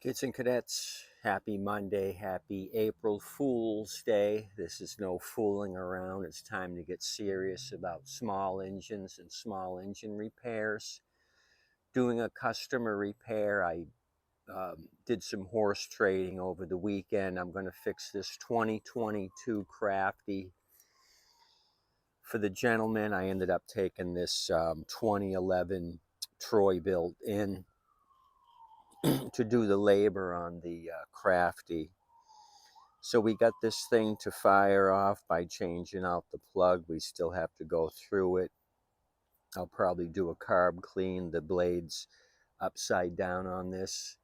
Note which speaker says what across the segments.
Speaker 1: Kids and cadets, happy Monday, happy April Fool's Day. This is no fooling around. It's time to get serious about small engines and small engine repairs. Doing a customer repair, I did some horse trading over the weekend. I'm going to fix this 2022 Crafty. For the gentleman, I ended up taking this 2011 Troy-Bilt in to do the labor on the Crafty. So we got this thing to fire off by changing out the plug. We still have to go through it. I'll probably do a carb clean, the blades upside down on this.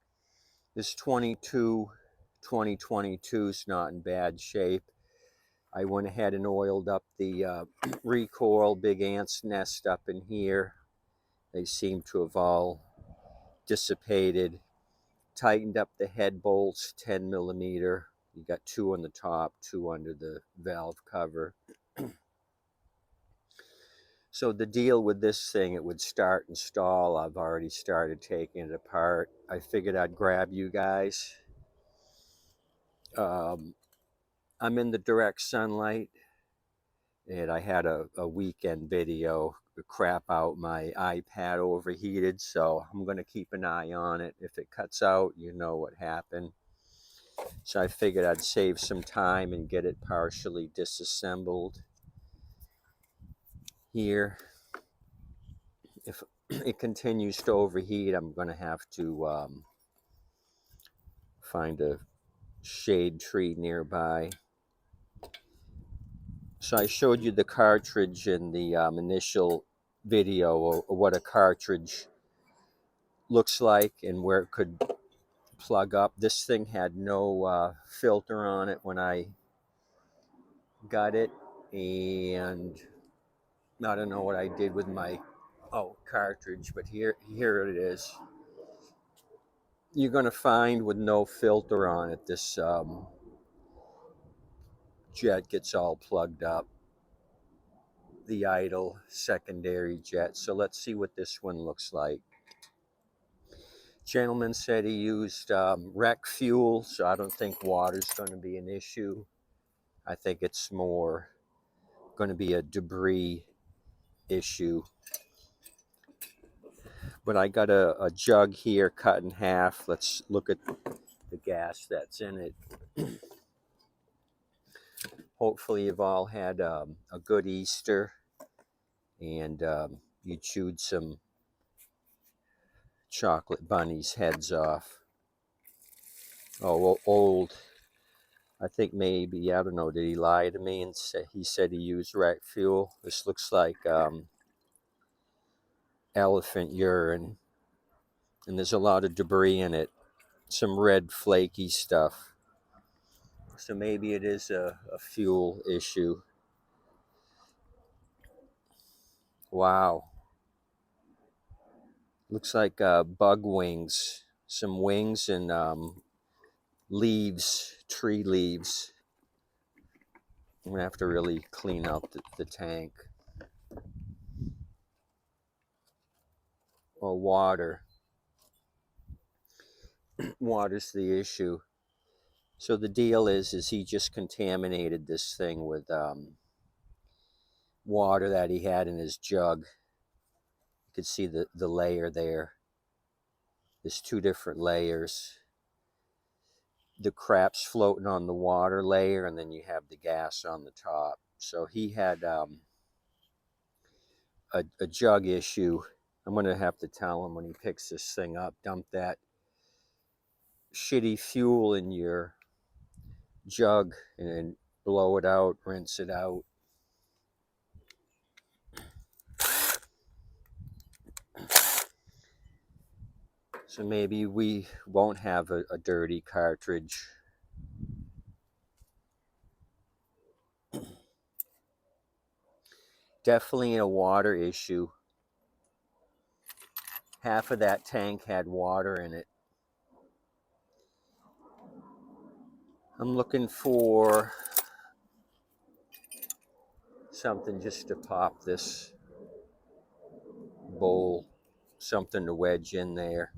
Speaker 1: This 2022 is not in bad shape. I went ahead and oiled up the recoil, big ant's nest up in here. They seem to have all dissipated. Tightened up the head bolts, 10 millimeter. You got two on the top, two under the valve cover. So the deal with this thing, it would start and stall. I've already started taking it apart. I figured I'd grab you guys. I'm in the direct sunlight, and I had a weekend video crap out. My iPad overheated, so I'm going to keep an eye on it. If it cuts out, you know what happened. So I figured I'd save some time and get it partially disassembled here. If it continues to overheat, I'm going to have to find a shade tree nearby. So I showed you the cartridge in the initial video of what a cartridge looks like and where it could plug up. This thing had no filter on it when I got it, and I don't know what I did with my cartridge, but here it is. You're going to find with no filter on it, this jet gets all plugged up, the idle secondary jet. So let's see what this one looks like. Gentleman said he used wreck fuel, so I don't think water's going to be an issue. I think it's more going to be a debris issue. But I got a jug here cut in half. Let's look at the gas that's in it. Hopefully you've all had a good Easter, and you chewed some chocolate bunnies' heads off. Oh, well, old. I think maybe, I don't know, did he lie to me and say he said he used wreck fuel? This looks like elephant urine, and there's a lot of debris in it, some red flaky stuff. So maybe it is a fuel issue. Wow. Looks like bug wings, some wings and leaves, tree leaves. I'm gonna have to really clean out the tank. Well, water. Water's the issue. So the deal is he just contaminated this thing with water that he had in his jug. You can see the layer there. There's two different layers. The crap's floating on the water layer, and then you have the gas on the top. So he had a jug issue. I'm going to have to tell him when he picks this thing up, dump that shitty fuel in your jug and then blow it out, rinse it out. So maybe we won't have a dirty cartridge. Definitely a water issue. Half of that tank had water in it. I'm looking for something just to pop this bowl, something to wedge in there.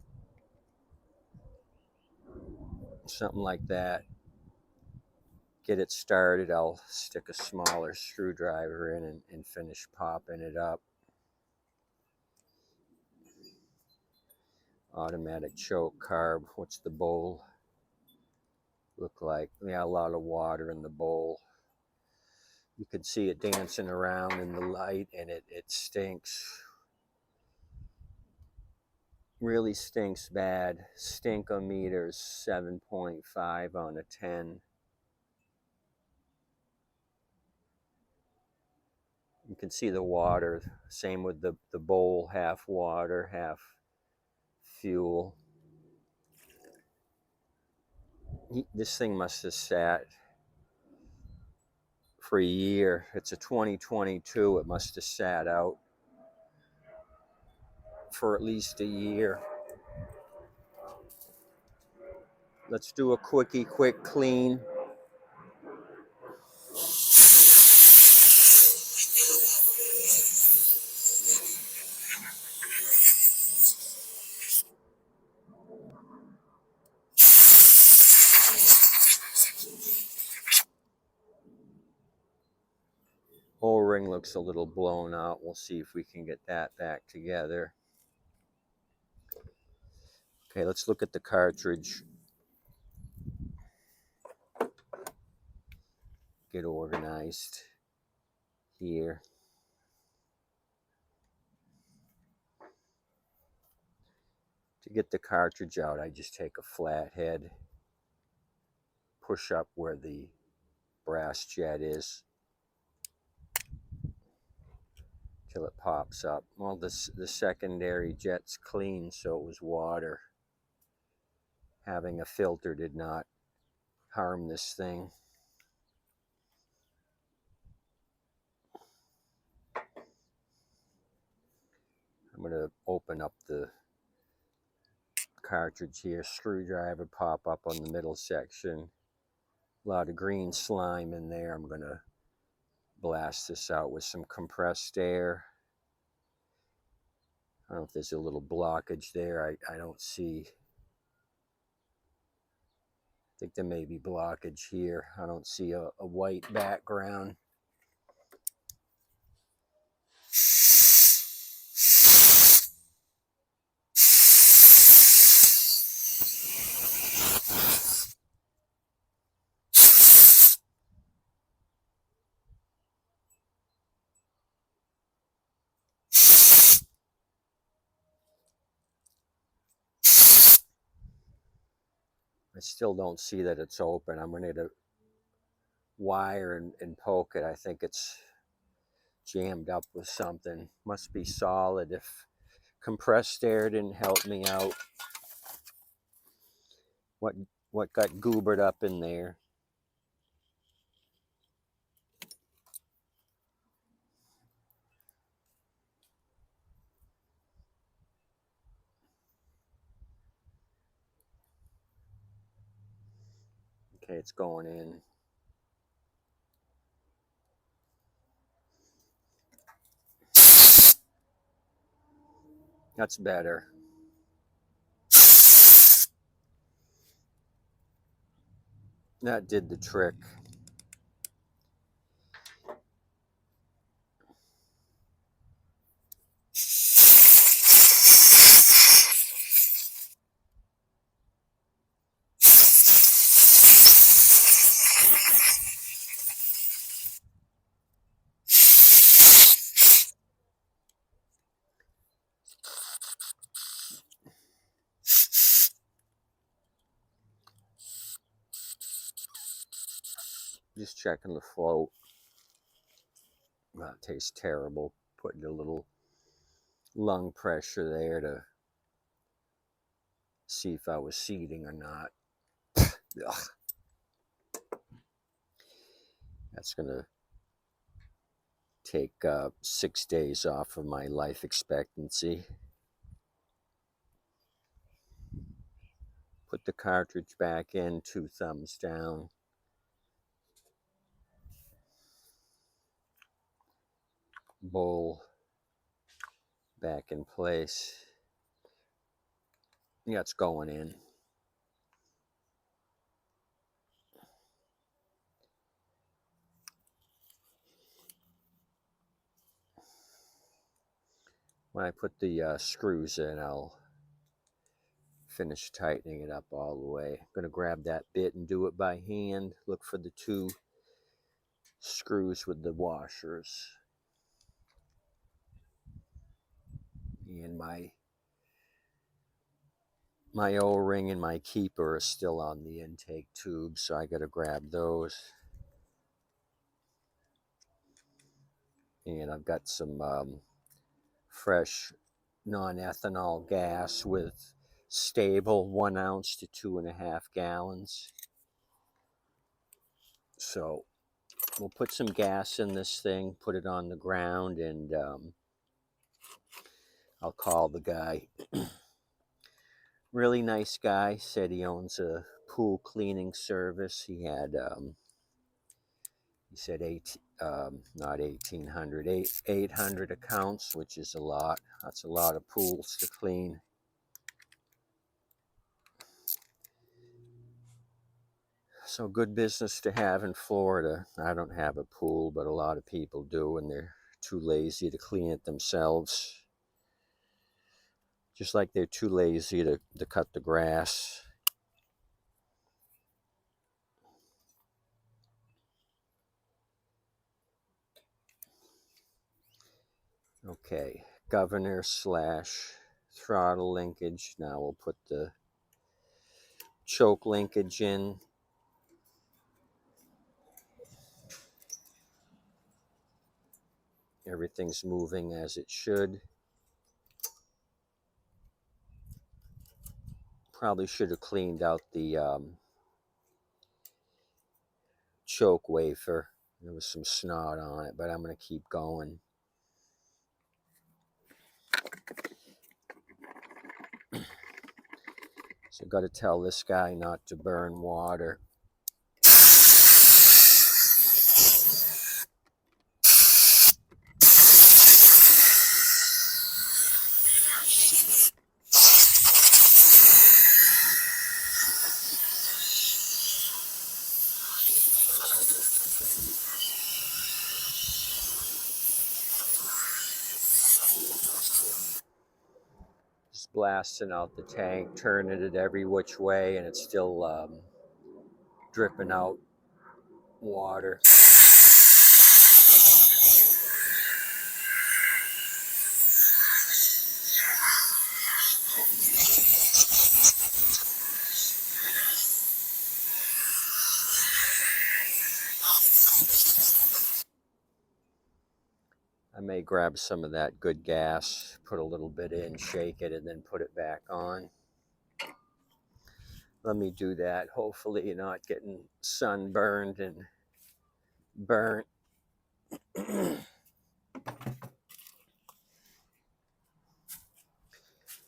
Speaker 1: something like that. Get it started, I'll stick a smaller screwdriver in and finish popping it up. Automatic choke carb. What's the bowl look like? Yeah, a lot of water in the bowl. You can see it dancing around in the light, and it stinks. Really stinks bad. Stinkometer's 7.5 on a 10. You can see the water. Same with the bowl, half water, half fuel. This thing must have sat for a year. It's a 2022. It must have sat out for at least a year. Let's do a quick clean. O-ring looks a little blown out. We'll see if we can get that back together. Okay, let's look at the cartridge. Get organized here. To get the cartridge out, I just take a flathead, push up where the brass jet is till it pops up. Well, the secondary jet's clean, so it was water. Having a filter did not harm this thing. I'm going to open up the cartridge here. Screwdriver pop up on the middle section. A lot of green slime in there. I'm going to blast this out with some compressed air. I don't know if there's a little blockage there. I don't see. I think there may be blockage here. I don't see a white background. I still don't see that it's open. I'm going to wire and poke it. I think it's jammed up with something. Must be solid if compressed air didn't help me out. What got goobered up in there? Okay, it's going in. That's better. That did the trick. Just checking the float. That tastes terrible. Putting a little lung pressure there to see if I was seeding or not. Ugh. That's going to take 6 days off of my life expectancy. Put the cartridge back in, 2 thumbs down. Bowl back in place. Yeah, it's going in. when I put the screws in, I'll finish tightening it up all the way. I'm going to grab that bit and do it by hand. Look for the 2 screws with the washers. And my O-ring and my keeper are still on the intake tube, so I got to grab those. And I've got some fresh non-ethanol gas with stable 1 ounce to 2.5 gallons. So we'll put some gas in this thing, put it on the ground, and I'll call the guy. Really nice guy, said he owns a pool cleaning service. He had, he said not 1,800, 800 accounts, which is a lot. That's a lot of pools to clean. So good business to have in Florida. I don't have a pool, but a lot of people do, and they're too lazy to clean it themselves. Just like they're too lazy to cut the grass. Okay, governor / throttle linkage. Now we'll put the choke linkage in. Everything's moving as it should. Probably should have cleaned out the choke wafer. There was some snot on it, but I'm going to keep going. So I've got to tell this guy not to burn water. Just blasting out the tank, turning it every which way, and it's still dripping out water. I may grab some of that good gas, put a little bit in, shake it, and then put it back on. Let me do that. Hopefully you're not getting sunburned and burnt.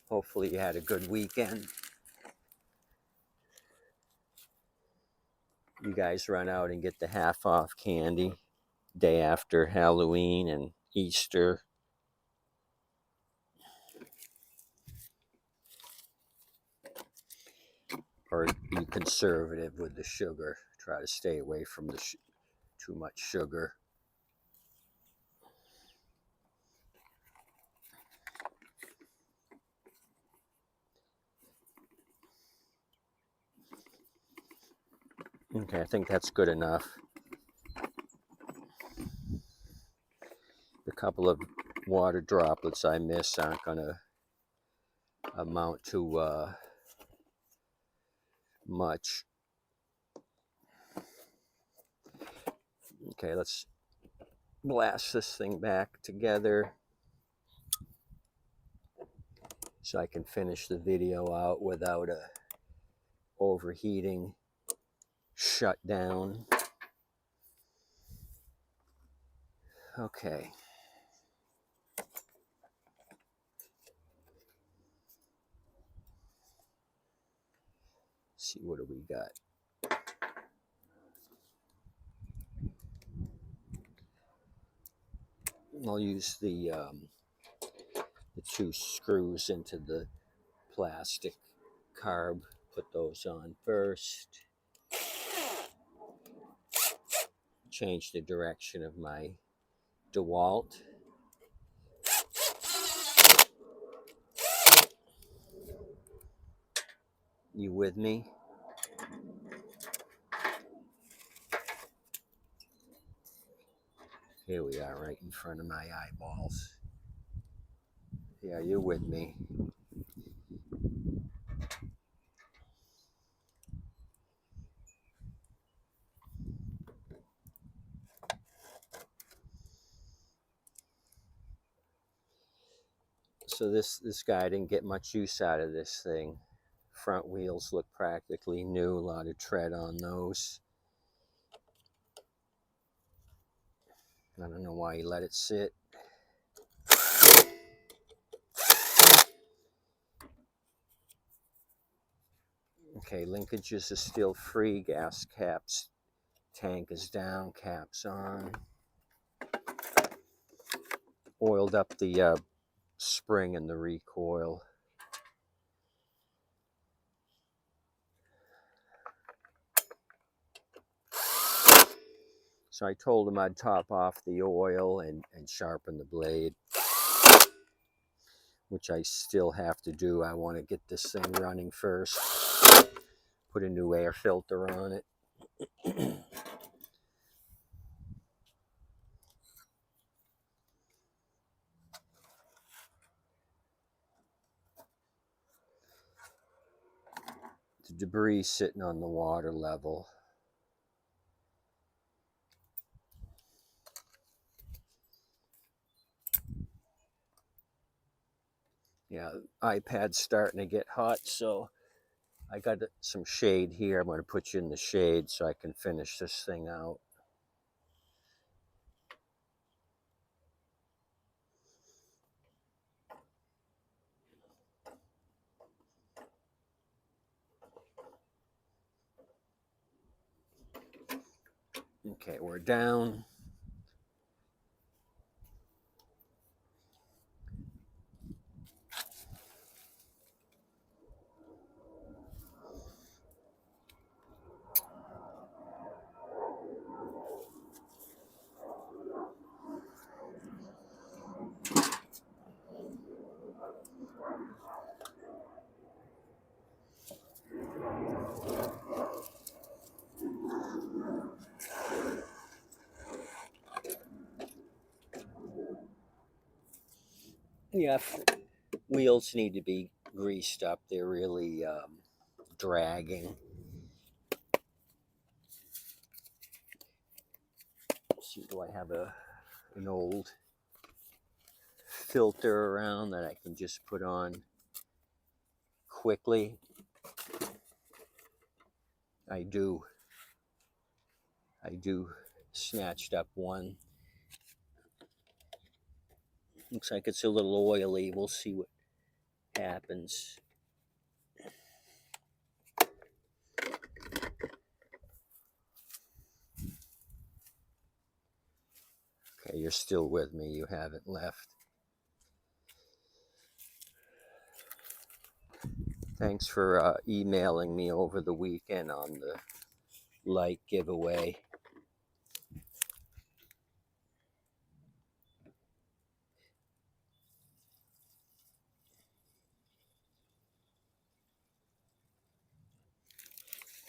Speaker 1: Hopefully you had a good weekend. You guys run out and get the half-off candy day after Halloween and Easter. Or be conservative with the sugar. Try to stay away from the too much sugar. Okay, I think that's good enough. The couple of water droplets I miss aren't going to amount to much. Okay, let's blast this thing back together so I can finish the video out without a overheating shutdown. Okay. See, what do we got? I'll use the 2 screws into the plastic carb. Put those on first. Change the direction of my DeWalt. You with me? Here we are, right in front of my eyeballs. Yeah, you're with me. So this guy didn't get much use out of this thing. Front wheels look practically new, a lot of tread on those. I don't know why he let it sit. Okay, linkages are still free, gas caps, tank is down, caps on. Oiled up the spring and the recoil. So I told him I'd top off the oil and sharpen the blade, which I still have to do. I want to get this thing running first. Put a new air filter on it. The debris sitting on the water level. Yeah, iPad's starting to get hot, so I got some shade here. I'm going to put you in the shade so I can finish this thing out. Okay, we're down. Yeah, wheels need to be greased up. They're really dragging. Let's see, do I have an old filter around that I can just put on quickly? I do snatched up one. Looks like it's a little oily. We'll see what happens. Okay, you're still with me. You haven't left. Thanks for emailing me over the weekend on the light giveaway.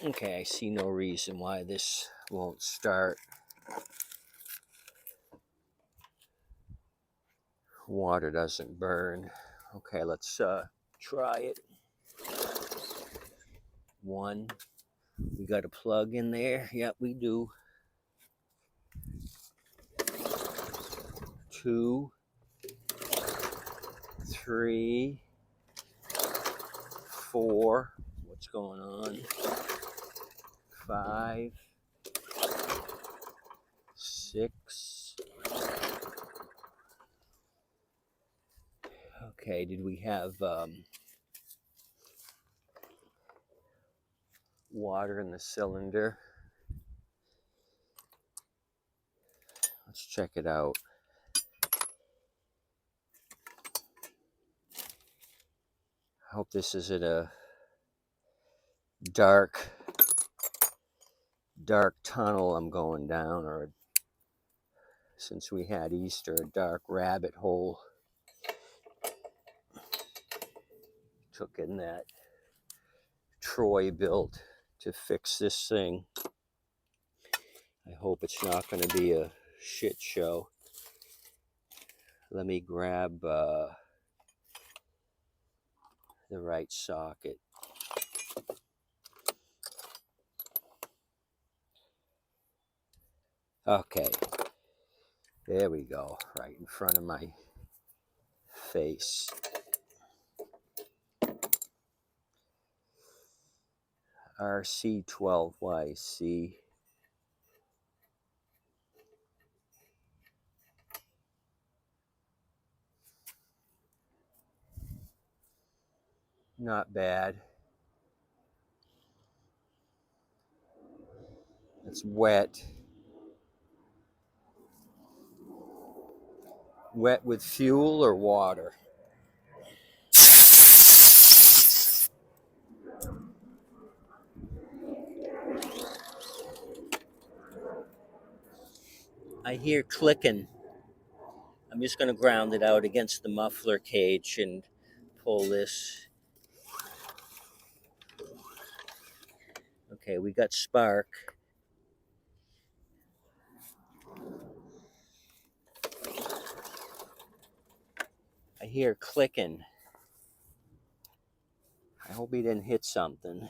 Speaker 1: Okay, I see no reason why this won't start. Water doesn't burn. Okay, let's try it. One. We got a plug in there. Yep, we do. 2, 3, 4. What's going on? 5, 6. Okay, did we have water in the cylinder? Let's check it out. I hope this isn't a dark tunnel I'm going down, or since we had Easter, a dark rabbit hole. Took in that Troy-Bilt to fix this thing. I hope it's not going to be a shit show. Let me grab the right socket. Okay, there we go, right in front of my face. RC12YC. Not bad. It's wet. Wet with fuel or water? I hear clicking. I'm just going to ground it out against the muffler cage and pull this. Okay, we got spark. I hear clicking. I hope he didn't hit something.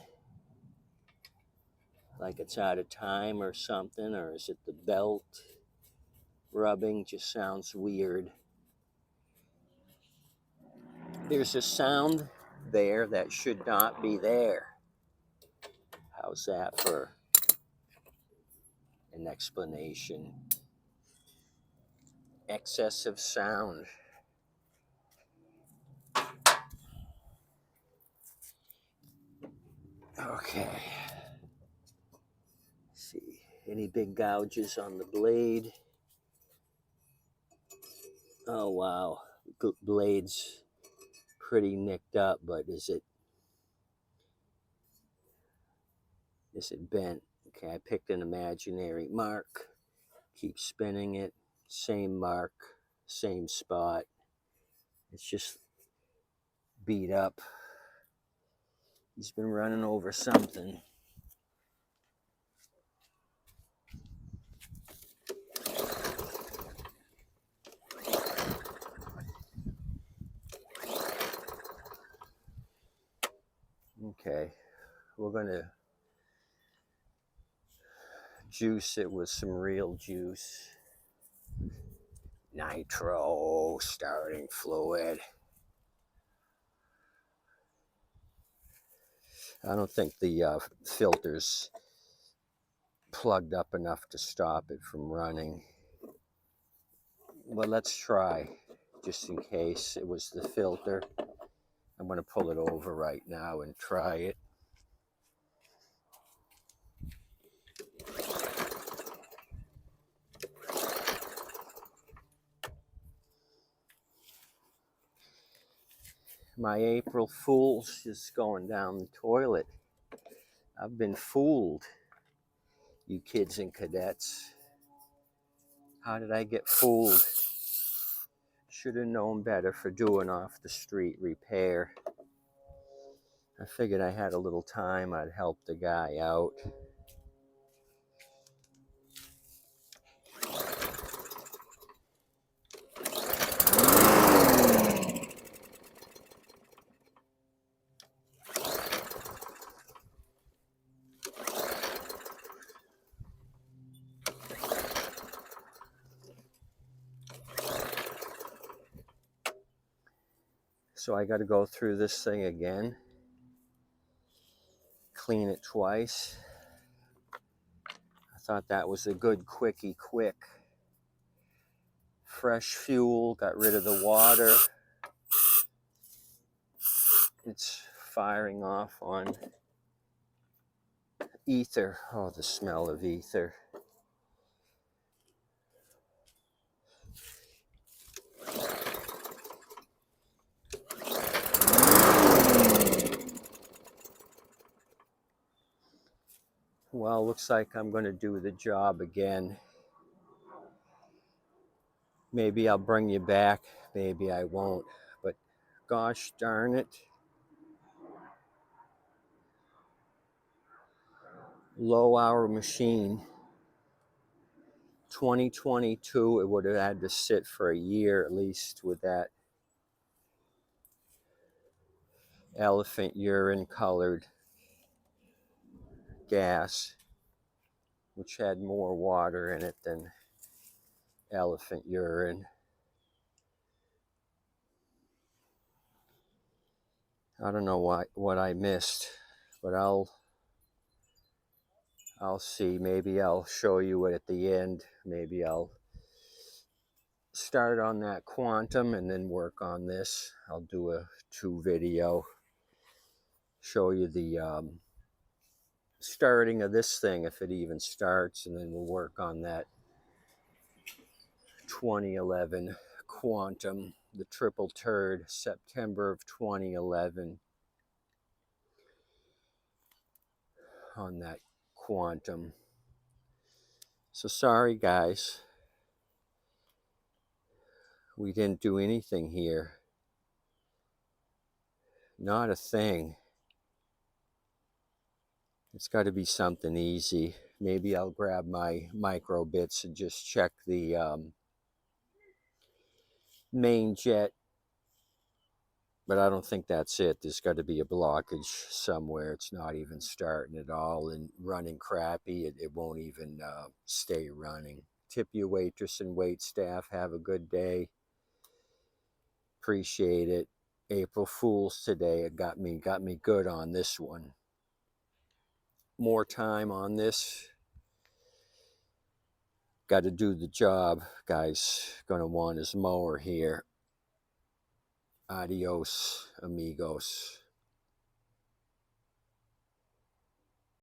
Speaker 1: Like it's out of time or something, or is it the belt rubbing? Just sounds weird. There's a sound there that should not be there. How's that for an explanation? Excessive sound. Okay. Let's see, any big gouges on the blade? Oh wow, blade's pretty nicked up, but is it bent? Okay, I picked an imaginary mark. Keep spinning it. Same mark, same spot. It's just beat up. He's been running over something. Okay, we're gonna juice it with some real juice. Nitro starting fluid. I don't think the filter's plugged up enough to stop it from running. But let's try, just in case it was the filter. I'm going to pull it over right now and try it. My April Fool's just going down the toilet. I've been fooled, you kids and cadets. How did I get fooled? Should have known better for doing off the street repair. I figured I had a little time, I'd help the guy out. So I got to go through this thing again, clean it twice. I thought that was a good quickie quick. Fresh fuel, got rid of the water. It's firing off on ether. Oh, the smell of ether. Well, looks like I'm going to do the job again. Maybe I'll bring you back, maybe I won't, but gosh darn it. Low hour machine. 2022, it would have had to sit for a year at least with that elephant urine colored gas, which had more water in it than elephant urine. I don't know what I missed, but I'll see. Maybe I'll show you it at the end. Maybe I'll start on that quantum and then work on this. I'll do a 2 video, show you the starting of this thing, if it even starts, and then we'll work on that 2011 quantum, the triple TURD, September of 2011, on that quantum. So sorry guys, we didn't do anything here. Not a thing. It's got to be something easy. Maybe I'll grab my micro bits and just check the main jet, but I don't think that's it. There's got to be a blockage somewhere. It's not even starting at all and running crappy. It won't even stay running. Tip you waitress and wait staff. Have a good day. Appreciate it. April Fool's today. It got me good on this one. More time on this. Got to do the job, guys. Gonna want his mower here. Adios, amigos.